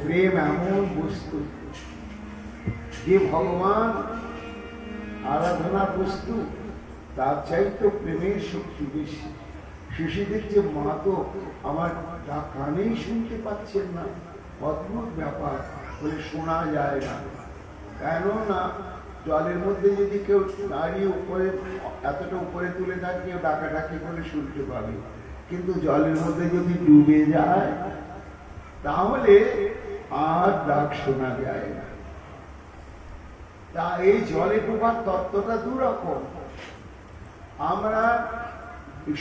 प्रेम एमन बस्तु जे भगवान आराधना बस्तु तार चाইতো প্রেমের শক্তি বেশি। শিশুদের যে মা তো আমার কানেই শুনতে পাচ্ছেন না, অদ্ভুত ব্যাপার, বলে শোনা যায় না। কেননা জলের মধ্যে যদি কেউ দাঁড়িয়ে উপরে এতটা উপরে তুলে থাকে কেউ ডাকাডাকি করে শুনতে পাবে, কিন্তু জলের মধ্যে যদি ডুবে যায় তাহলে আর ডাক শোনা যায় না। তা এই জলে ডোবার তত্ত্বটা দুরকম। আমরা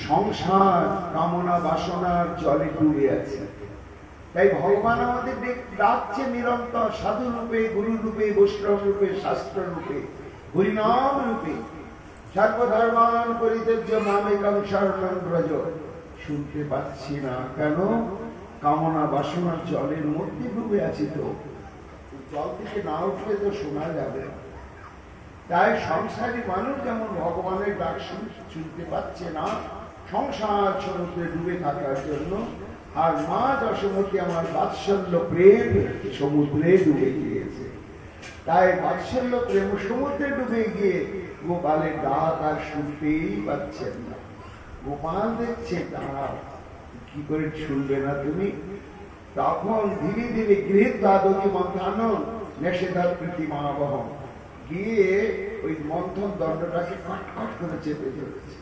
সংসার কামনা বাসনার জলে ডুবে আছি, তাই ভগবান আমাদের ডাকছে নিরন্তর সাধু রূপে, গুরু রূপে, বৈষ্ণব রূপে, শাস্ত্র রূপে, হরিনাম রূপে। সর্বধর্মান পরিত্যাজ্য মামেকং শরণং ব্রজ। শুনতে পাচ্ছি না কেন? কামনা বাসনার জলের মধ্যে ডুবে আছি। তো জল থেকে না উঠলে তো শোনা যাবে না। তাই সংসারী মানুষ যেমন ভগবানের ডাক শুনতে পাচ্ছে না সংসার সমুদ্রে ডুবে থাকার জন্য, আর মা যশোমতী আমার বাৎসল্য প্রেম সমুদ্রে ডুবে গিয়েছে। তাই বাৎসল্য প্রেম সমুদ্রে ডুবে গিয়ে গোপালের ডাক আর শুনতেই পাচ্ছেন না। গোপাল দেখছে দাঁড়াও, কি করে শুনবে না তুমি? তখন ধীরে ধীরে গৃহীত দাদী মন্থন নেষেধার প্রীতিমা বহন গিয়ে ওই মন্থন দণ্ডটাকে কটকট করে চেপে ধরেছে,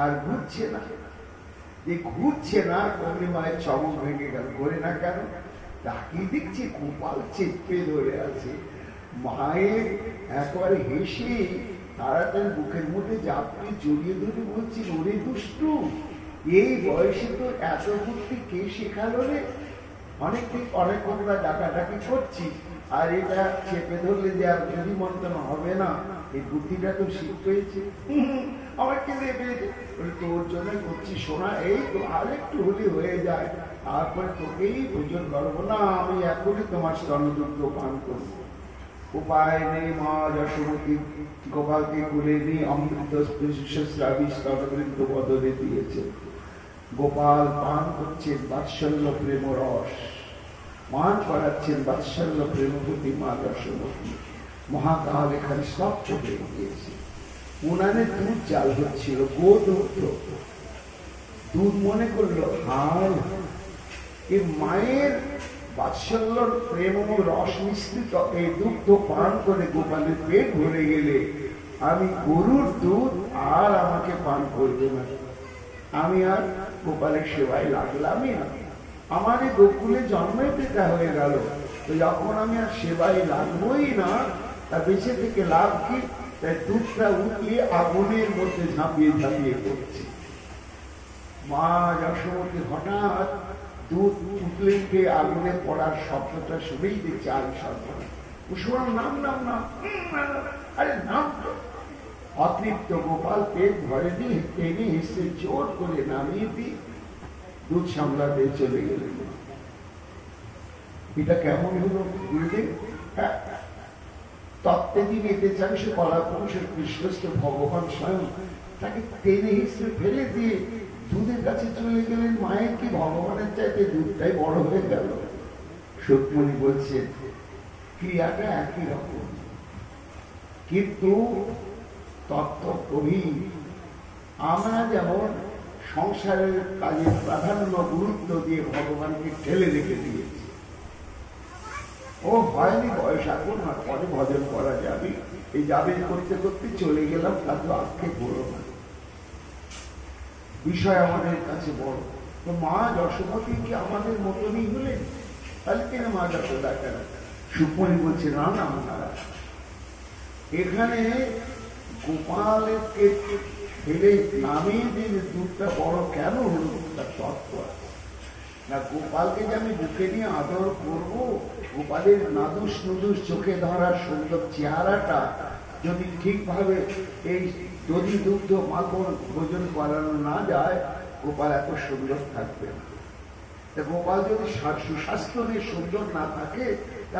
আর ঘুরছে না। যে ঘুরছে না, কমলি মায়ের চমক ভেঙে গেল। করে না কেন? তাকিয়ে দেখছি গোপাল চেপে ধরে আছে। মায়ের একবারে হেসে তাড়াতাড়ি বুকের মধ্যে জাপড়ে জড়িয়ে ধরে বলছি, ওরে দুষ্টু, এই বয়সে তো এত বুদ্ধি কে শেখালো রে? অনেক আমরা ডাকাডাকি করছি, আর এটা চেপে ধরলে যে আর যদি মন্থন হবে না, এই বুদ্ধিটা তো শিখ পেয়েছে। আমার কিন্তু তোর জন্য করছি সোনা, এই তো আর একটু হলে হয়ে যায়, তারপরে তোকেই ভোজন করবো না, আমি এখনই তোমার স্তনদুগ্ধ পান করবো। উপায় নেই, মা যশোমতী গোপালকে কোলে নিয়ে অমৃত স্রাবী স্তনবৃন্দ বদলে দিয়েছে। গোপাল পান করছেন বাৎসল্য প্রেম রস, মান করাচ্ছেন বাৎসল্য প্রেমবতী মা যশোমতী। মহাকাল এখানে স্তব্ধ হয়ে গিয়েছে। উনানে দুধ জাল হচ্ছিল, দুধ মনে করলো হায়, এ মায়ের বাৎসল্য প্রেম ও রস মিশ্রিত এই দুগ্ধ পান করে গোপালের পেট ভরে গেলে আমি গরুর দুধ আর আমাকে পান করবে না, আমি আর গোপালের সেবায় লাগলামই না। আমার এই গোকুলে জন্মই পেটা হয়ে গেল, তো যখন আমি আর সেবায় লাগবোই না, তা বেঁচে থেকে লাভ কি? তাই দুধটা উঠলে আগুনের মধ্যে ঝাঁপিয়ে ঝাঁপিয়ে পড়ছে। মা যশোমতী হঠাৎ দুধ উঠলে আগুনে পড়ার শব্দটা শুনেই দেখছে আর সর্বনা কুসুমার নাম নাম নাম, আরে নাম তো। অতৃপ্ত গোপাল পেট ভরে দিয়ে টেনে এসে জোর করে নামিয়ে দিয়ে দুধ সামলাতে চলে গেলেন। এটা কেমন হলো গুরুদেব? তত্ত্বে যিনি এতে চান সে কলাপুরুষের কৃষ্ণস্থ ভগবান স্বয়ং তাকে টেনে হিসেবে ফেলে দিয়ে দুধের কাছে চলে গেলেন। মায়ের কি ভগবানের চাইতে দুধটাই বড় হয়ে গেল? সত্যমণি বলছে ক্রিয়াটা একই রকম, কিন্তু তত্ত্ব গভীর। আমরা যেমন সংসারের কাজে প্রাধান্য গুরুত্ব দিয়ে ভগবানকে ঠেলে রেখে দিয়েছি, ও হয়নি বয়স এখন, আর পরে ভজন করা যাবে, এই যাবে করতে করতে চলে গেলাম, তা তো আজকে বড় না, বিষয় আমাদের কাছে বড়। তো মা যশোমতী কি আমাদের মতনই হলেন? তাহলে কেন মা যশোদা কেন? সুকুমারী বলছে না না না, এখানে গোপালকে ফেলে নামিয়ে দিয়ে দুধটা বড় কেন হলো তার তত্ত্ব আছে না। গোপালকে যে আমি বুকে নিয়ে আদর করবো, গোপালের নাদুস নুদুস চোখে ধরা সুন্দর চেহারাটা যদি ঠিকভাবে এই দধি দুগ্ধ মাখন ভোজন করানো না যায়, গোপাল এত সুন্দর থাকবে না। গোপাল যদি সুস্বাস্থ্য নিয়ে সুন্দর না থাকে,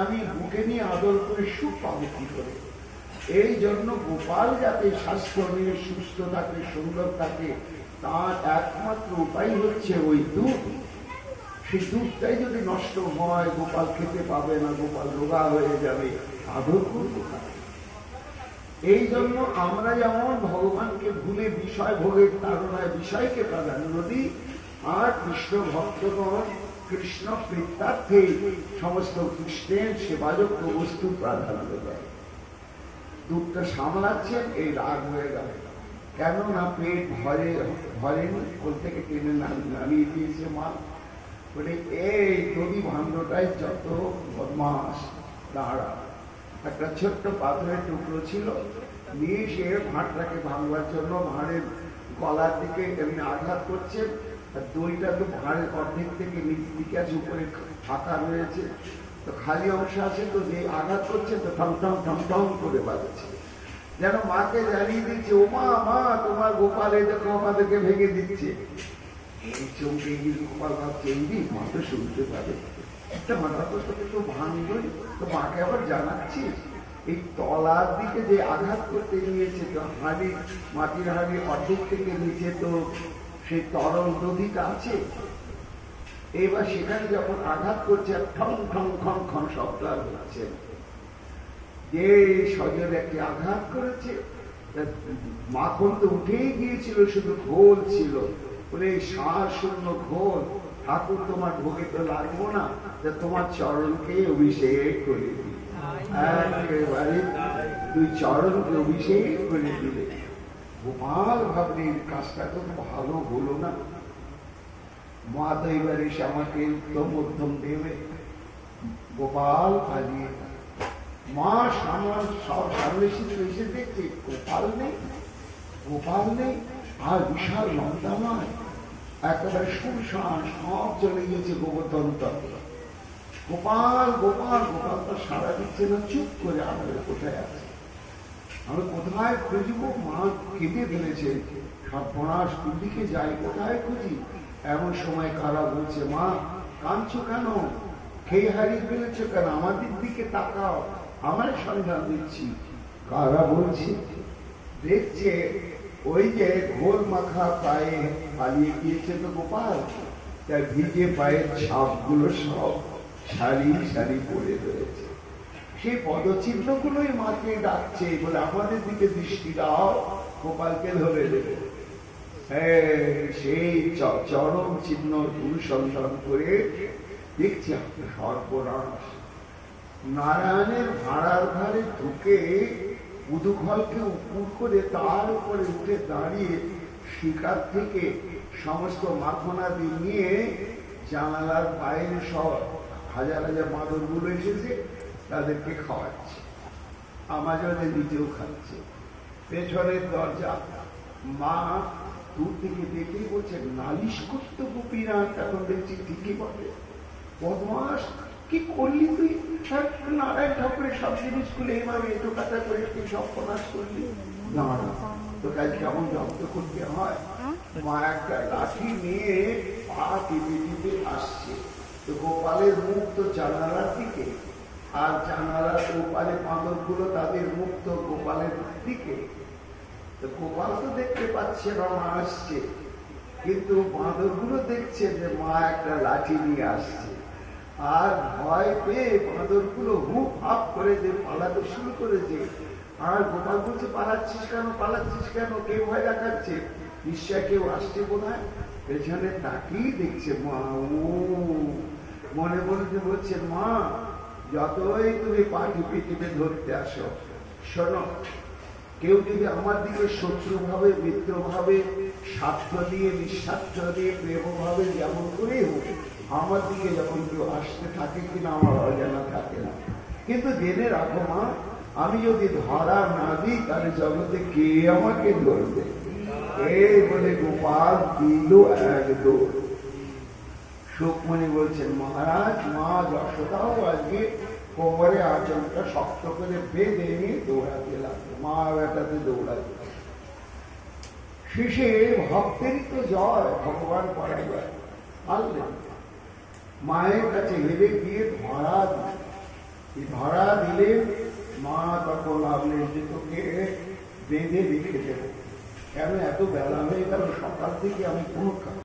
আমি বুকে নিয়ে আদর করে সুখ পাবো কি করে? এই জন্য গোপাল যাতে স্বাস্থ্য নিয়ে সুস্থ থাকে, সুন্দর থাকে, তার একমাত্র উপায় হচ্ছে ওই দুধ। সেই দুধটাই যদি নষ্ট হয়, গোপাল খেতে পাবে না, গোপাল রোগা হয়ে যাবে, আদর করবো। এই জন্য আমরা যেমন ভগবানকে ভুলে বিষয় ভোগের তাড়নায় বিষয়কে প্রাধান্য দিই, আর কৃষ্ণ ভক্তগণ কৃষ্ণ প্রীত্যার্থে সমস্ত কৃষ্ণের সেবাযোগ্য বস্তু প্রাধান্য দেয়। দুধটা সামলাচ্ছেন, এই রাগ হয়ে গেল, কেননা পেট ভরেনি, কোল থেকে টেনে নামিয়ে দিয়েছে মা। বলে এই নদী ভাণ্ডটাই যত বদমাস দাঁড়া। একটা ছোট্ট পাথরের টুকরো ছিল, নিয়ে সে ভাঁড়টাকে ভাঙবার জন্য ভাঁড়ের গলার দিকে এমনি আঘাত করছেন, আর দইটা তো ভাঁড়ের অর্ধেক থেকে নিচ দিকে আছে, উপরে ফাঁকা রয়েছে, তো খালি অংশ আছে, তো যে আঘাত করছে তো ঠং ঠং ঠং ঠং করে বাজছে, যেন মাকে জানিয়ে দিচ্ছে, ও মা মা তোমার গোপালে দেখো আমাদেরকে ভেঙে দিচ্ছে। এই চমকে গিয়ে গোপাল ভাবছে, এই মা তো শুনতে পারে, একটা মাথা তোকে তো ভাঙবই, তো মাকে আবার জানাচ্ছি। এই তলার দিকে যে আঘাত করতে নিয়েছে, তো হাঁড়ি মাটির হাঁড়ি অর্ধেক থেকে নিচে তো সেই তরল দধিটা আছে, এবার সেখানে যখন আঘাত করছে, ঠং ঠং ঠং ঠং শব্দ আর হচ্ছে, যে সজল একটি আঘাত করেছে, মাখন তো উঠেই গিয়েছিল, শুধু ঘোল ছিল, বলে এই সার শূন্য ঘোল, ঠাকুর তোমার ভোগে তো লাগবো না, তোমার চরণকে অভিষেক করে দিই, একেবারে দুই চরণকে অভিষেক করে দিলে। গোপাল ভাবলে কাজটা তো ভালো হলো না, মা তো এবার এসে আমাকে উত্তম মধ্যম দেবে। গোপাল পালিয়ে, মা সামান সব সামনে এসে দেখছে গোপাল নেই, গোপাল নেই, আর বিশাল লঙ্কাময় একেবারে শুনশান, সব চলে গিয়েছে গোবর্ধন তত্ত্ব। গোপাল গোপাল গোপাল তো সারা দিচ্ছে না, চুপ করে আমাদের কোথায় আছে, আমরা কোথায় খুঁজবো? মা কেঁদে ফেলেছে, সর্বনাশ, দিকে যাই, কোথায় খুঁজি? এমন সময় কারা বলছে, মা কাঁদছো কেন, খেয়ে হারিয়ে ফেলেছো কেন, আমাদের দিকে তাকাও, আমার সন্ধান দিচ্ছি। কারা বলছে? দেখছে ওই যে ঘোল মাখা পায়ে পালিয়ে গিয়েছে তো গোপাল, তার ভিজে পায়ের ছাপগুলো সব সারি সারি পড়ে রয়েছে, সেই পদচিহ্ন গুলোই মাকে ডাকছে, বলে আমাদের দিকে দৃষ্টি দাও, গোপালকে ধরে দেবে। সেই চরম চিহ্ন অনুসন্ধান করে দেখছি সর্বনাশ, নারায়ণের ভাড়ার ঘরে ঢুকে উদুঘলকে উপর করে তার উপরে উঠে দাঁড়িয়ে শিকার থেকে সমস্ত মাখনাদি নিয়ে জানালার বাইরে সব হাজার হাজার বাঁদর গুলো এসেছে, তাদেরকে খাওয়াচ্ছে, আমাজনের নিচেও খাচ্ছে। পেছনের দরজা মা দূর থেকে দেখেই বলছে, নালিশ করতো গোপীনাথ, এখন দেখছি ঠিকই বটে, বদমাস কি করলি তুই, নারায়ণ ঠাকুরের সব জিনিসগুলো এইভাবে এটো কাটা করে তুই সব প্রকাশ করলি, না তো কাজ কেমন জব্দ করতে হয়। মা একটা লাঠি নিয়ে পা টিপে টিপে আসছে, তো গোপালের মুখ তো জানালার দিকে, আর জানালার গোপালের বাঁদর গুলো তাদের মুখ তো গোপালের দিকে, তো গোপাল তো দেখতে পাচ্ছে না মা আসছে, কিন্তু বাঁদর গুলো দেখছে যে মা একটা লাঠি নিয়ে আসছে, আর ভয় পেয়ে বাঁদর গুলো হুপ হাপ করে যে পালাতে শুরু করেছে। আর গোপাল বলছে, পালাচ্ছিস কেন, পালাচ্ছিস কেন, কে ভয় দেখাচ্ছে? নিশ্চয় কেউ আসছে বোধহয়, পেছনে তাকিয়ে দেখছে মা। ও মনে মনে বলছে, মা যতই তুমি পাটি পিটিতে ধরতে আসো, শোনো, কেউ যদি আমার দিকে শত্রু ভাবে, মিত্র ভাবে, স্বার্থ দিয়ে, নিঃস্বার্থ দিয়ে, প্রেম ভাবে, যেমন করেই হোক, আমার দিকে যখন কেউ আসতে থাকে কিনা আমার অজানা থাকে না। কিন্তু জেনে রাখো মা, আমি যদি ধরা না দিই তাহলে জগতে কে আমাকে ধরবে? এই বলে গোপাল দিল এক দৌড়। সুকমণি বলছেন, মহারাজ, মা যশোদাও আজকে কোমরে আঁচলটা শক্ত করে বেঁধে নিয়ে দৌড়াতে লাগলো। মা বেটাতে দৌড়াতে, শেষে ভক্তেরই তো জয়, ভগবান করাই যায়। আনলেন মায়ের কাছে হেরে গিয়ে ধরা দিলেন। মা তখন ভাবলেন যে তোকে বেঁধে রেখে দেব, কেন এত বেলা হয়ে গেল, সকাল থেকে আমি কোনো